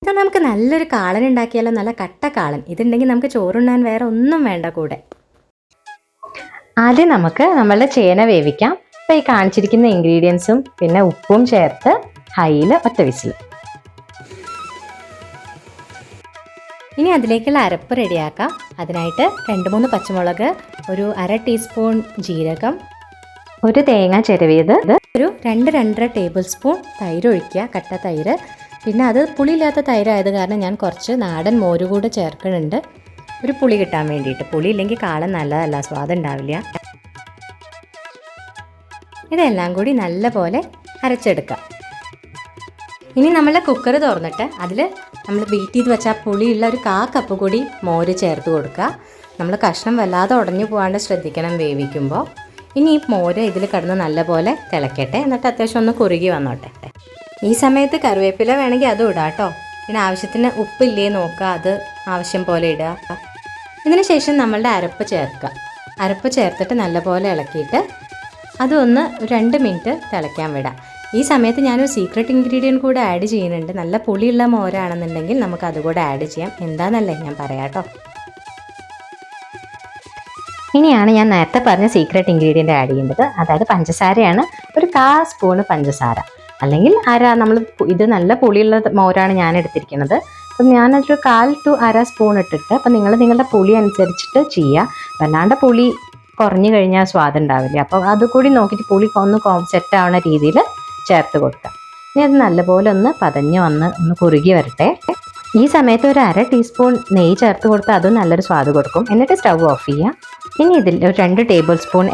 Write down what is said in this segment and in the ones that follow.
ഇതാ നമുക്ക് നല്ലൊരു കാളൻ ഉണ്ടാക്കിയാലോ, നല്ല കട്ട കാളൻ. ഇതുണ്ടെങ്കിൽ നമുക്ക് ചോറുണ്ണാൻ വേറെ ഒന്നും വേണ്ട കൂടെ. ആദ്യം നമുക്ക് നമ്മളുടെ ചേന വേവിക്കാം. അപ്പോൾ ഈ കാണിച്ചിരിക്കുന്ന ഇൻഗ്രീഡിയൻസും പിന്നെ ഉപ്പും ചേർത്ത് ഹൈയിൽ ഒറ്റ വിസിൽ. ഇനി അതിലേക്കുള്ള അരപ്പ് റെഡിയാക്കാം. അതിനായിട്ട് 2-3 പച്ചമുളക്, ഒരു 1/2 ടീസ്പൂൺ ജീരകം, ഒരു തേങ്ങ ചിരവിയത്, ഒരു 2-2.5 ടേബിൾ സ്പൂൺ തൈര് ഒഴിക്കുക, കട്ട തൈര്. പിന്നെ അത് പുളിയില്ലാത്ത തൈരായത് കാരണം ഞാൻ കുറച്ച് നാടൻ മോര് കൂടെ ചേർക്കുന്നുണ്ട്, ഒരു പുളി കിട്ടാൻ വേണ്ടിയിട്ട്. പുളി ഇല്ലെങ്കിൽ കാളൻ നല്ലതല്ല, സ്വാദം ഉണ്ടാവില്ല. ഇതെല്ലാം കൂടി നല്ലപോലെ അരച്ചെടുക്കാം. ഇനി നമ്മൾ കുക്കർ തുറന്നിട്ട് അതിൽ നമ്മൾ ബീറ്റ് ചെയ്ത് വെച്ചാൽ പുളിയുള്ള ഒരു 1/4 കപ്പ് കൂടി മോര് ചേർത്ത് കൊടുക്കുക. നമ്മൾ കഷ്ണം വല്ലാതെ ഉടഞ്ഞു പോകാണ്ട് ശ്രദ്ധിക്കണം വേവിക്കുമ്പോൾ. ഇനി ഈ മോര് ഇതിൽ കിടന്ന് നല്ലപോലെ തിളക്കട്ടെ, എന്നിട്ട് അത്യാവശ്യം ഒന്ന് കുറുകി വന്നോട്ടെ. ഈ സമയത്ത് കറിവേപ്പില വേണമെങ്കിൽ അതും ഇടാം കേട്ടോ. പിന്നെ ആവശ്യത്തിന് ഉപ്പില്ലേ നോക്കുക, അത് ആവശ്യം പോലെ ഇടുക. ഇതിന് ശേഷം നമ്മളുടെ അരപ്പ് ചേർക്കുക. അരപ്പ് ചേർത്തിട്ട് നല്ലപോലെ ഇളക്കിയിട്ട് അതൊന്ന് 2 മിനിറ്റ് തിളയ്ക്കാൻ വിടാം. ഈ സമയത്ത് ഞാനൊരു സീക്രട്ട് ഇൻഗ്രീഡിയൻറ്റ് കൂടെ ആഡ് ചെയ്യുന്നുണ്ട്. നല്ല പുളിയുള്ള മോരാണെന്നുണ്ടെങ്കിൽ നമുക്ക് അതുകൂടെ ആഡ് ചെയ്യാം. എന്താണെന്നല്ലേ ഞാൻ പറയാം കേട്ടോ. ഇനിയാണ് ഞാൻ നേരത്തെ പറഞ്ഞ സീക്രട്ട് ഇൻഗ്രീഡിയൻറ്റ് ആഡ് ചെയ്യേണ്ടത്. അതായത് പഞ്ചസാരയാണ്. ഒരു 1/4 സ്പൂണ് പഞ്ചസാര, അല്ലെങ്കിൽ നമ്മൾ ഇത് നല്ല പുളിയുള്ള മോരാണ് ഞാൻ എടുത്തിരിക്കുന്നത്. അപ്പം ഞാനൊരു 1/4 to 1/2 സ്പൂൺ ഇട്ടിട്ട്, അപ്പം നിങ്ങളുടെ പുളി അനുസരിച്ചിട്ട് ചെയ്യുക. വല്ലാണ്ട് പുളി കുറഞ്ഞു കഴിഞ്ഞാൽ സ്വാദം ഉണ്ടാവില്ല. അപ്പോൾ അതുകൂടി നോക്കിയിട്ട് പുളി ഒന്ന് സെറ്റ് ആവുന്ന രീതിയിൽ ചേർത്ത് കൊടുക്കുക. ഇനി അത് നല്ലപോലെ ഒന്ന് പതഞ്ഞ് ഒന്ന് കുറുകി വരട്ടെ. ഈ സമയത്ത് ഒരു 1/2 ടീസ്പൂൺ നെയ്യ് ചേർത്ത് കൊടുത്താൽ അതും നല്ലൊരു സ്വാദ് കൊടുക്കും. എന്നിട്ട് സ്റ്റവ് ഓഫ് ചെയ്യുക. ഇനി ഇതിൽ ഒരു 2 ടേബിൾ സ്പൂൺ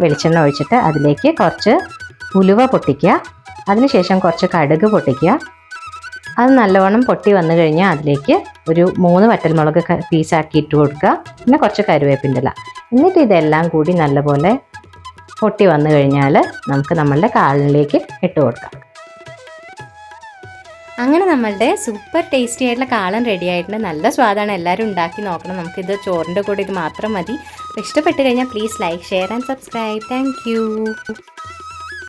വെളിച്ചെണ്ണ ഒഴിച്ചിട്ട് അതിലേക്ക് കുറച്ച് ഉലുവ പൊട്ടിക്കുക. അതിനുശേഷം കുറച്ച് കടുക് പൊട്ടിക്കുക. അത് നല്ലവണ്ണം പൊട്ടി വന്നു കഴിഞ്ഞാൽ അതിലേക്ക് ഒരു 3 വറ്റൽമുളക് പീസാക്കി ഇട്ട് കൊടുക്കുക. പിന്നെ കുറച്ച് കറിവേപ്പിൻ്റെ ഇല. എന്നിട്ട് ഇതെല്ലാം കൂടി നല്ലപോലെ പൊട്ടി വന്നു കഴിഞ്ഞാൽ നമുക്ക് നമ്മളുടെ കാളനിലേക്ക് ഇട്ട് കൊടുക്കാം. അങ്ങനെ നമ്മളുടെ സൂപ്പർ ടേസ്റ്റി ആയിട്ടുള്ള കാളൻ റെഡി ആയിട്ടുണ്ട്. നല്ല സ്വാദാണ്, എല്ലാവരും ഉണ്ടാക്കി നോക്കണം. നമുക്കിത് ചോറിൻ്റെ കൂടെ ഇത് മാത്രം മതി. ഇഷ്ടപ്പെട്ട് കഴിഞ്ഞാൽ please like, share and subscribe. Thank you.